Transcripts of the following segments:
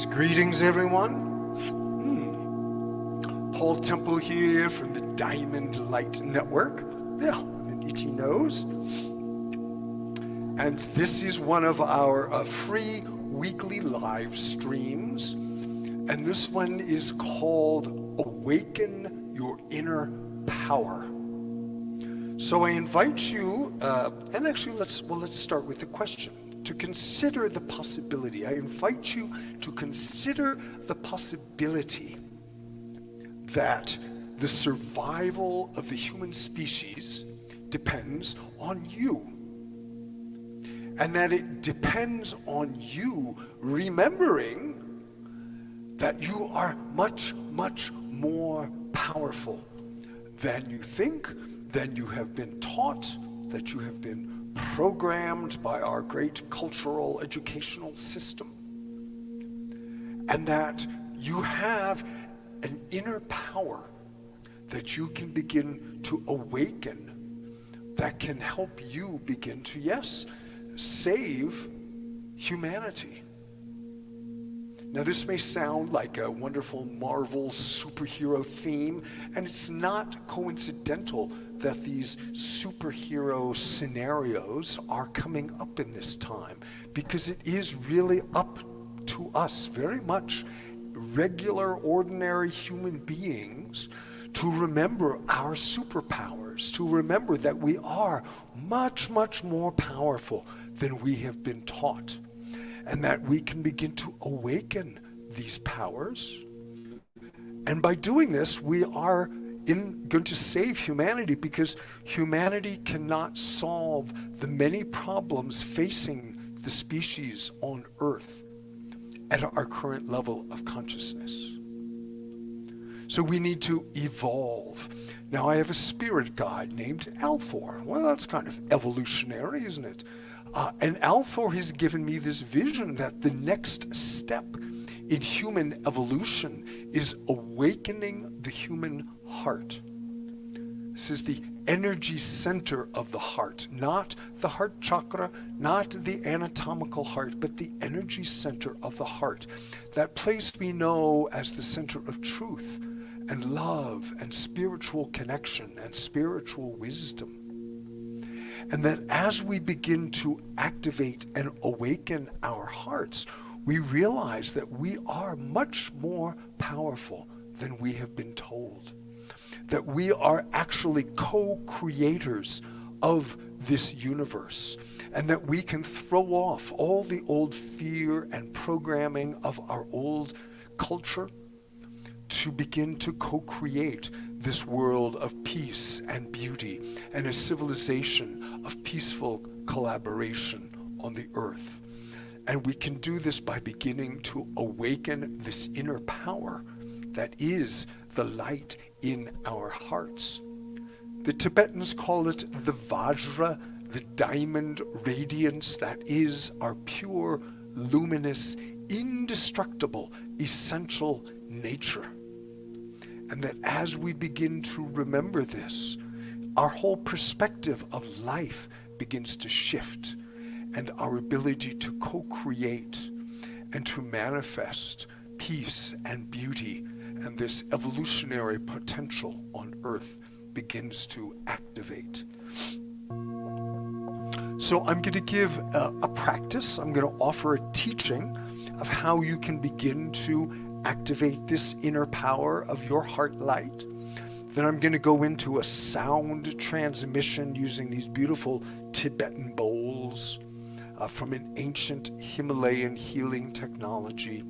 Greetings everyone. Paul Temple here from the Diamond Light Network. Yeah, an itchy nose. And this is one of our free weekly live streams. And this one is called Awaken Your Inner Power. So I invite you, and actually let's start with the question. To consider the possibility. I invite you to consider the possibility that the survival of the human species depends on you. And that it depends on you remembering that you are much, much more powerful than you think, than you have been taught, that you have been programmed by our great cultural educational system, and that you have an inner power that you can begin to awaken that can help you begin to, yes, save humanity. Now this may sound like a wonderful Marvel superhero theme, and it's not coincidental that these superhero scenarios are coming up in this time, because it is really up to us, very much regular, ordinary human beings, to remember our superpowers, to remember that we are much, much more powerful than we have been taught, and that we can begin to awaken these powers. And by doing this, we are going to save humanity, because humanity cannot solve the many problems facing the species on Earth at our current level of consciousness. So we need to evolve. Now I have a spirit guide named Althor. Well, that's kind of evolutionary, isn't it? And Althor has given me this vision that the next step in human evolution is awakening the human heart. This is the energy center of the heart, not the heart chakra, not the anatomical heart, but the energy center of the heart. That place we know as the center of truth and love and spiritual connection and spiritual wisdom. And that as we begin to activate and awaken our hearts, we realize that we are much more powerful than we have been told. That we are actually co-creators of this universe, and that we can throw off all the old fear and programming of our old culture to begin to co-create this world of peace and beauty and a civilization of peaceful collaboration on the earth. And we can do this by beginning to awaken this inner power that is the light in our hearts. The Tibetans call it the Vajra, the diamond radiance that is our pure, luminous, indestructible, essential nature. And that as we begin to remember this, our whole perspective of life begins to shift, and our ability to co-create and to manifest peace and beauty and this evolutionary potential on Earth begins to activate. So I'm going to give a practice. I'm going to offer a teaching of how you can begin to activate this inner power of your heart light. Then I'm going to go into a sound transmission using these beautiful Tibetan bowls from an ancient Himalayan healing technology.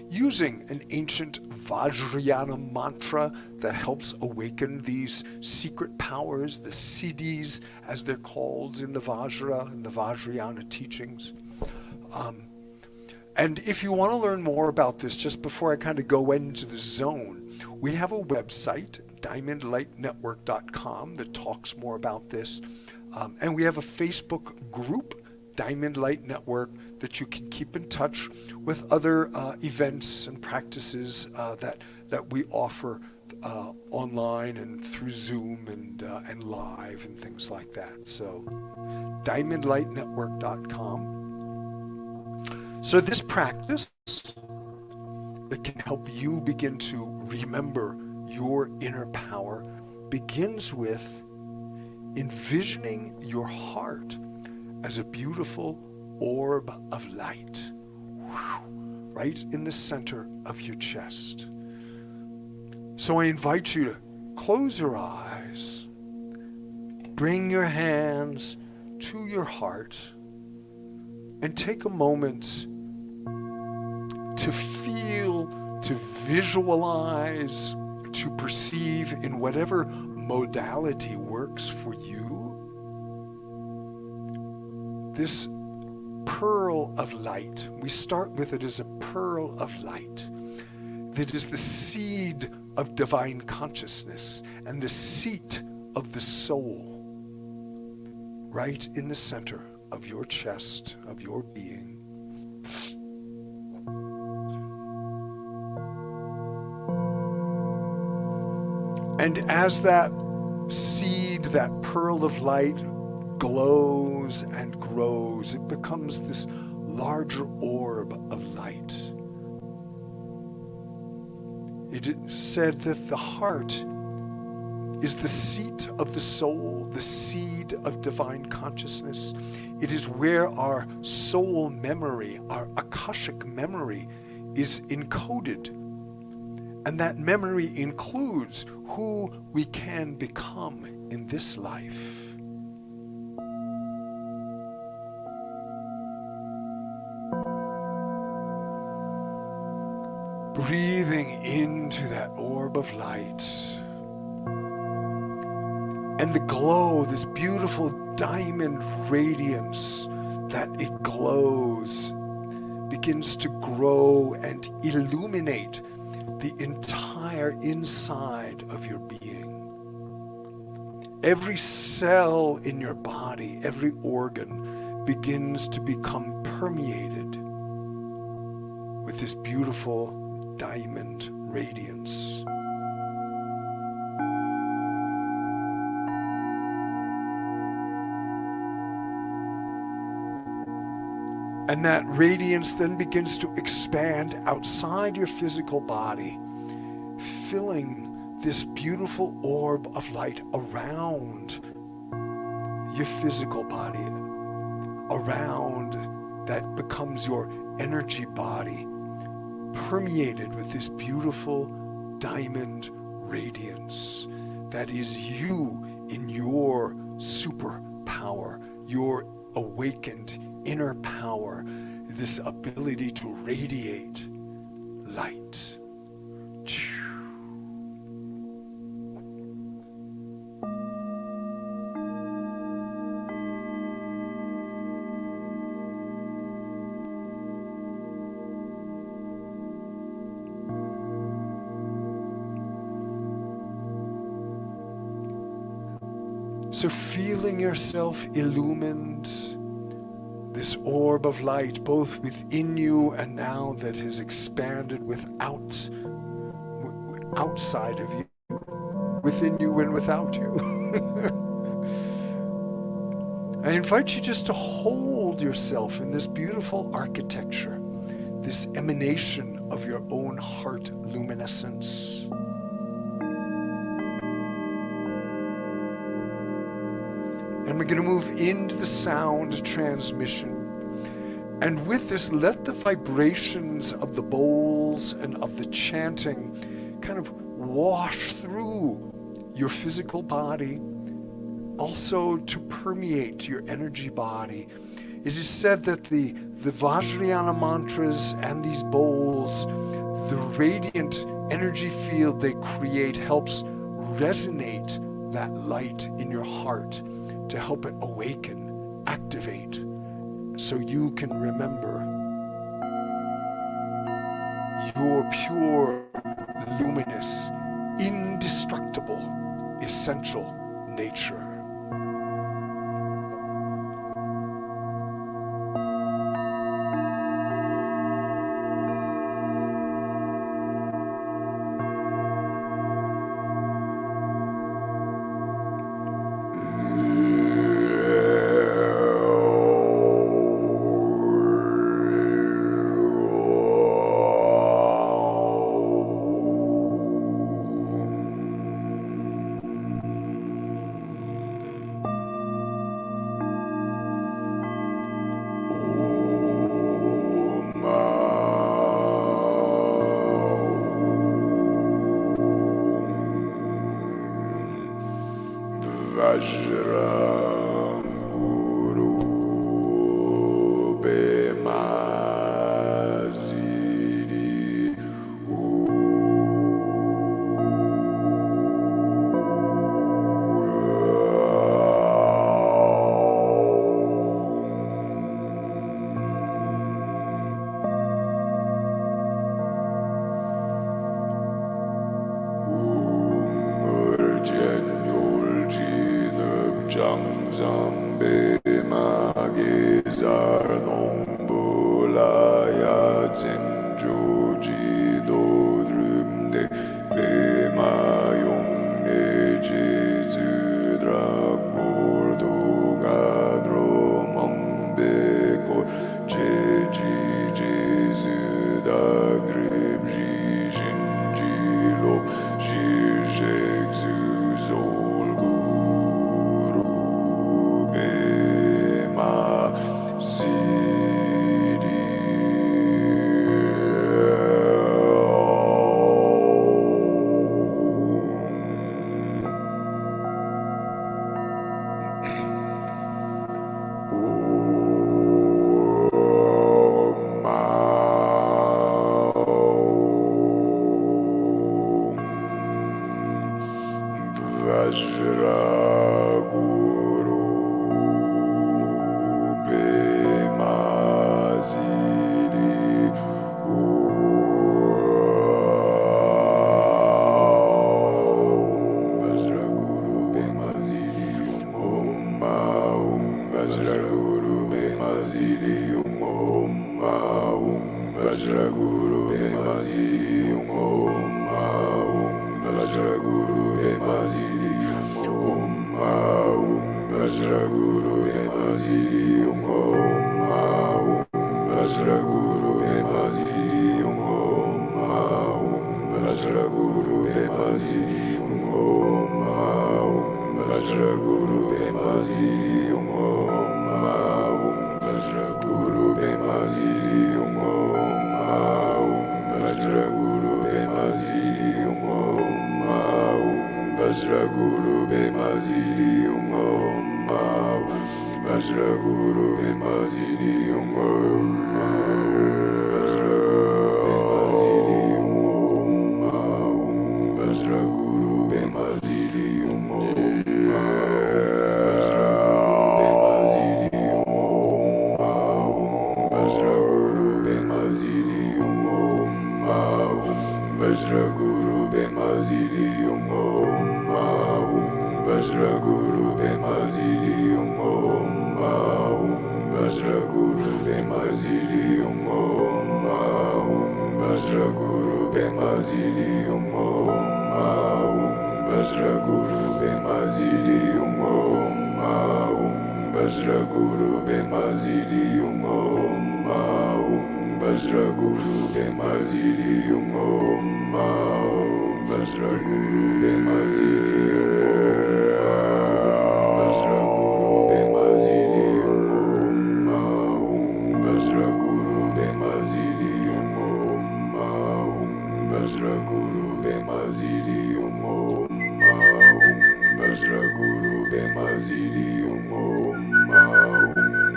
using an ancient Vajrayana mantra that helps awaken these secret powers, the siddhis as they're called in the Vajra and the Vajrayana teachings. And if you want to learn more about this, just before I kind of go into the zone, we have a website, diamondlightnetwork.com, that talks more about this. And we have a Facebook group, Diamond Light Network, that you can keep in touch with other events and practices that we offer online and through Zoom and live and things like that. So diamondlightnetwork.com. So this practice that can help you begin to remember your inner power begins with envisioning your heart as a beautiful orb of light, right in the center of your chest. So I invite you to close your eyes, bring your hands to your heart, and take a moment to feel, to visualize, to perceive in whatever modality works for you, this pearl of light. We start with it as a pearl of light that is the seed of divine consciousness and the seat of the soul, right in the center of your chest, of your being. And as that seed, that pearl of light, glows and grows, it becomes this larger orb of light. It is said that the heart is the seat of the soul, the seed of divine consciousness. It is where our soul memory, our Akashic memory, is encoded. And that memory includes who we can become in this life. Breathing into that orb of light. And the glow, this beautiful diamond radiance that it glows, begins to grow and illuminate the entire inside of your being. Every cell in your body, every organ begins to become permeated with this beautiful diamond radiance. And that radiance then begins to expand outside your physical body, filling this beautiful orb of light around your physical body, around that becomes your energy body, permeated with this beautiful diamond radiance that is you in your superpower, your awakened inner power, this ability to radiate light. So feeling yourself illumined, this orb of light, both within you and now that has expanded outside of you, within you and without you. I invite you just to hold yourself in this beautiful architecture, this emanation of your own heart luminescence. And we're going to move into the sound transmission. And with this, let the vibrations of the bowls and of the chanting kind of wash through your physical body, also to permeate your energy body. It is said that the the Vajrayana mantras and these bowls, the radiant energy field they create helps resonate that light in your heart to help it awaken, activate, so you can remember your pure, luminous, indestructible, essential nature.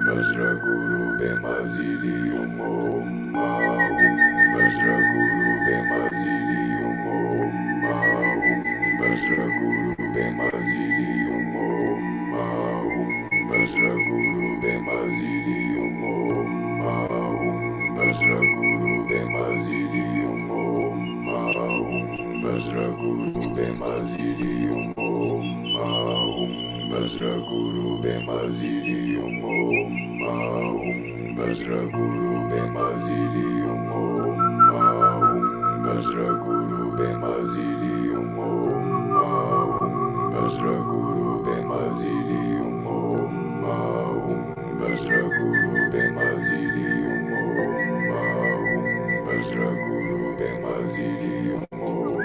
Vajraguru Bemaziri Vajraguru Bemazirium Om Vajraguru Bemazirium Om Vajraguru Bemazirium Om Vajraguru Bemazirium Om Vajraguru Bemazirium Om Vajraguru Bemazirium Om Vajraguru Bemazirium Om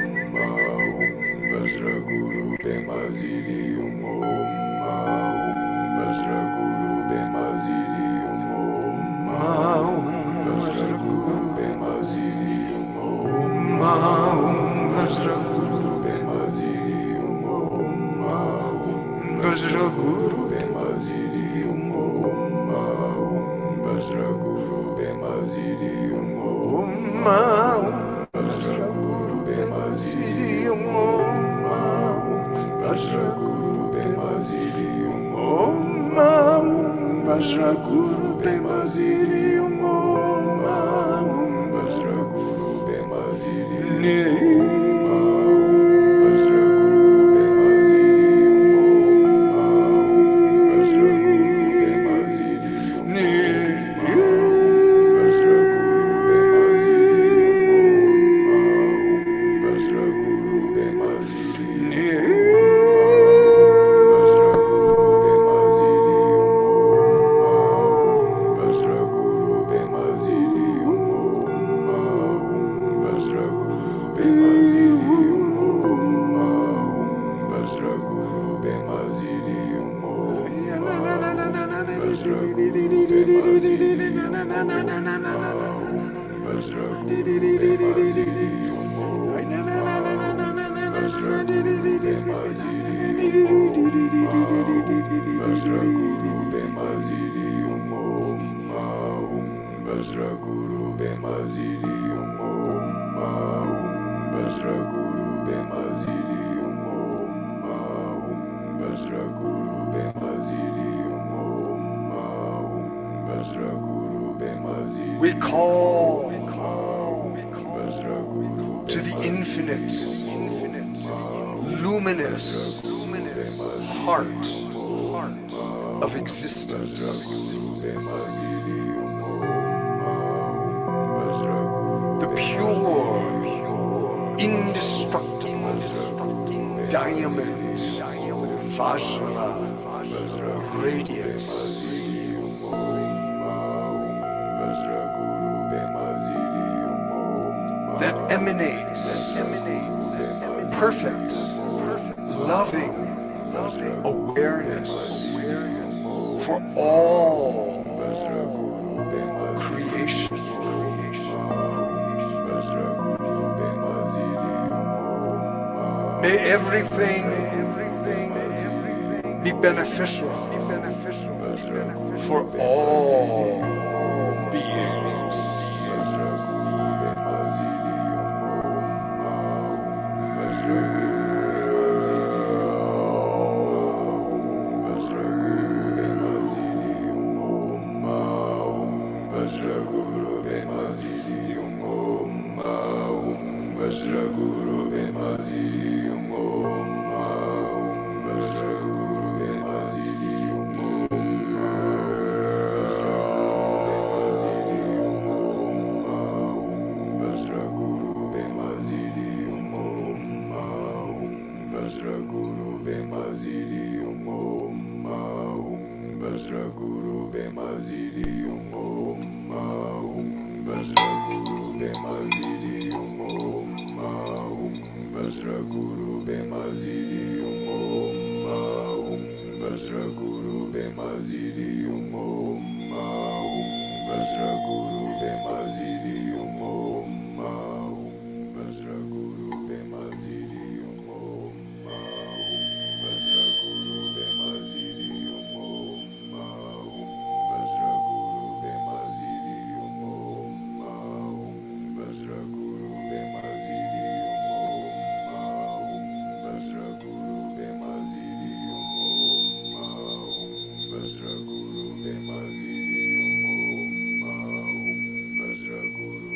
Vajraguru Bemazirium Om Vajraguru Bemazirium Om Vajraguru Bemazirium Om Vajraguru Bemazirium Om Vajraguru Bemazirium Om Vajraguru Bemazirium Om Vajraguru Bemazirium Om Vajraguru Bemazirium Om Vajraguru Bemazirium Om Vajraguru Bemazirium We call to the infinite, luminous heart of existence. The pure, indestructible diamond, Vajra radiance. That emanates perfect, loving awareness for all creation. May everything be beneficial for all beings. Guru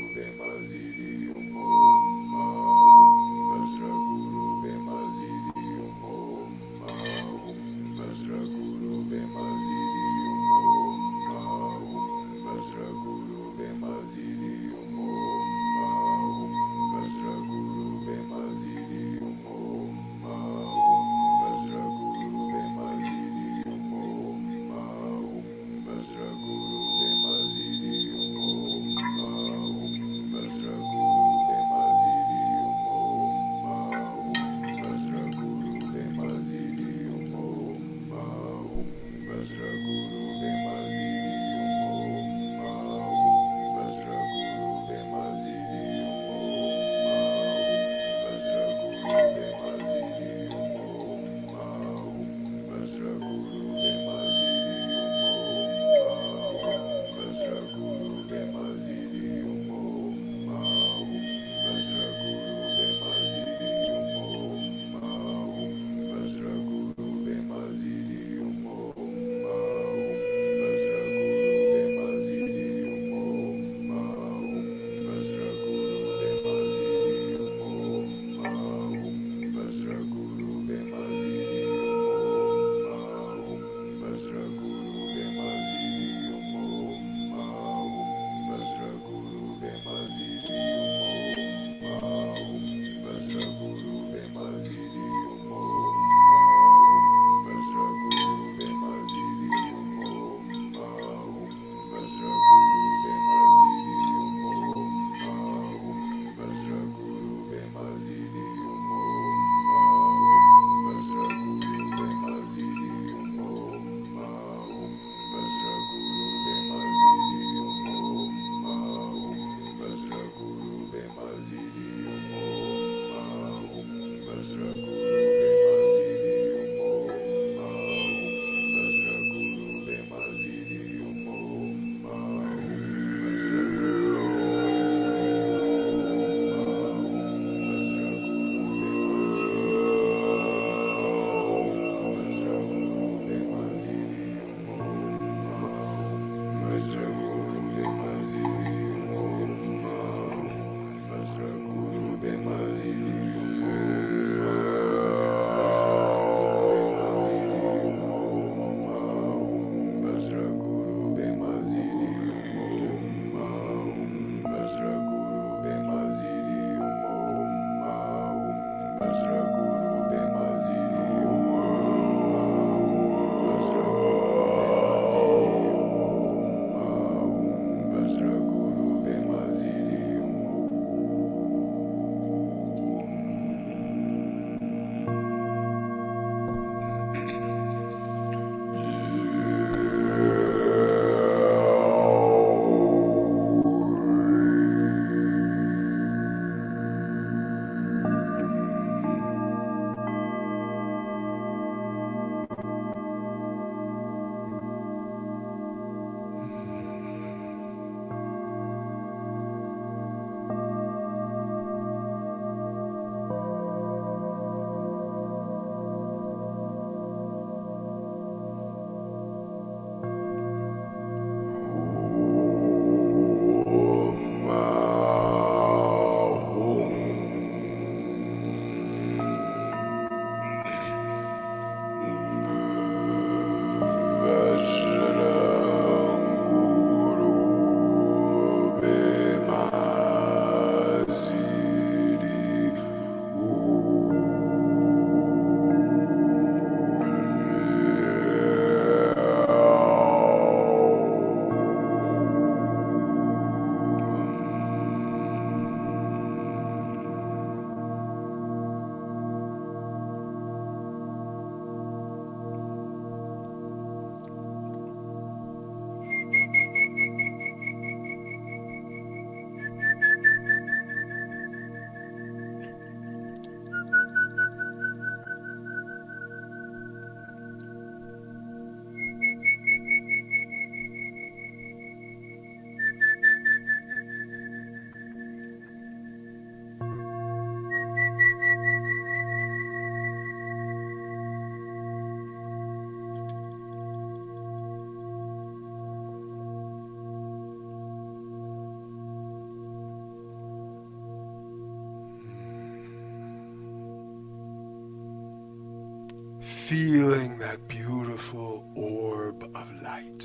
Feeling that beautiful orb of light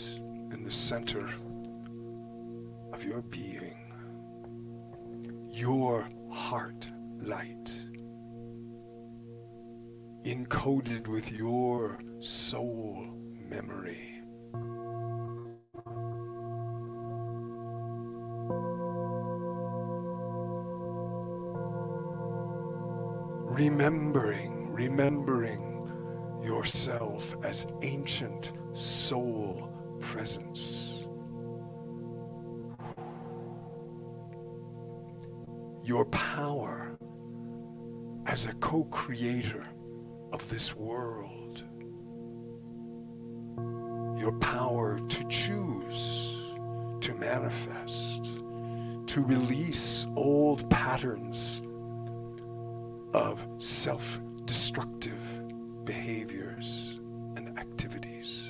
in the center of your being, your heart light, encoded with your soul memory. Remembering yourself as ancient soul presence. Your power as a co-creator of this world. Your power to choose, to manifest, to release old patterns of self-destructive behaviors and activities.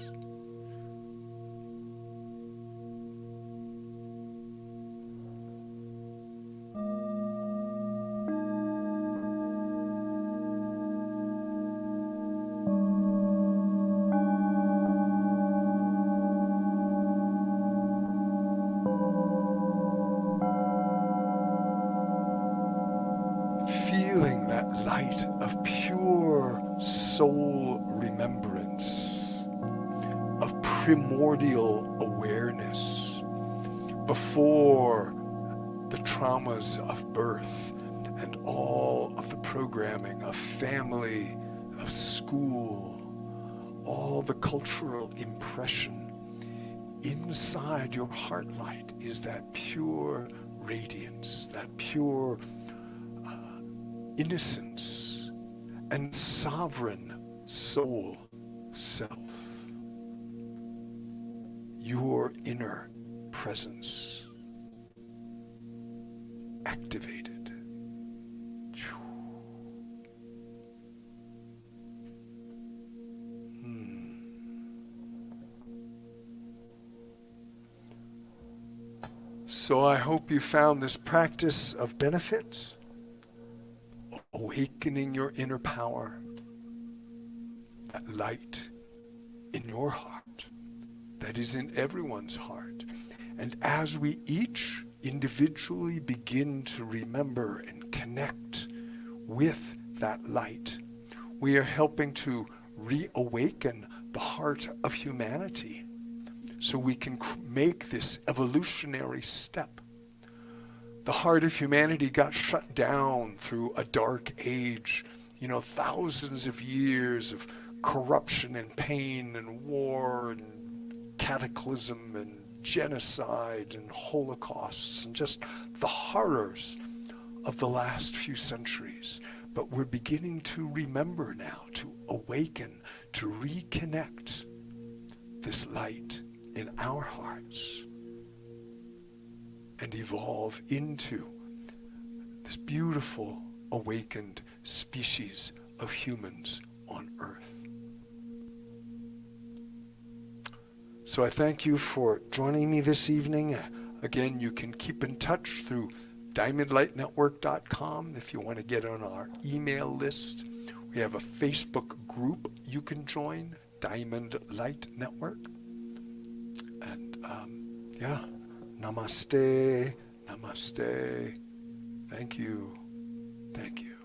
Feeling that light of pure soul remembrance, of primordial awareness before the traumas of birth and all of the programming of family, of school, all the cultural impression. Inside your heart light is that pure radiance, that pure innocence and sovereign soul self. Your inner presence activated. So I hope you found this practice of benefit, awakening your inner power, that light in your heart, that is in everyone's heart. And as we each individually begin to remember and connect with that light, we are helping to reawaken the heart of humanity so we can make this evolutionary step. The heart of humanity got shut down through a dark age, thousands of years of corruption and pain and war and cataclysm and genocide and holocausts and just the horrors of the last few centuries. But we're beginning to remember now, to awaken, to reconnect this light in our hearts and evolve into this beautiful awakened species of humans on Earth. So I thank you for joining me this evening. Again, you can keep in touch through diamondlightnetwork.com if you want to get on our email list. We have a Facebook group you can join, Diamond Light Network. And namaste, namaste. Thank you. Thank you.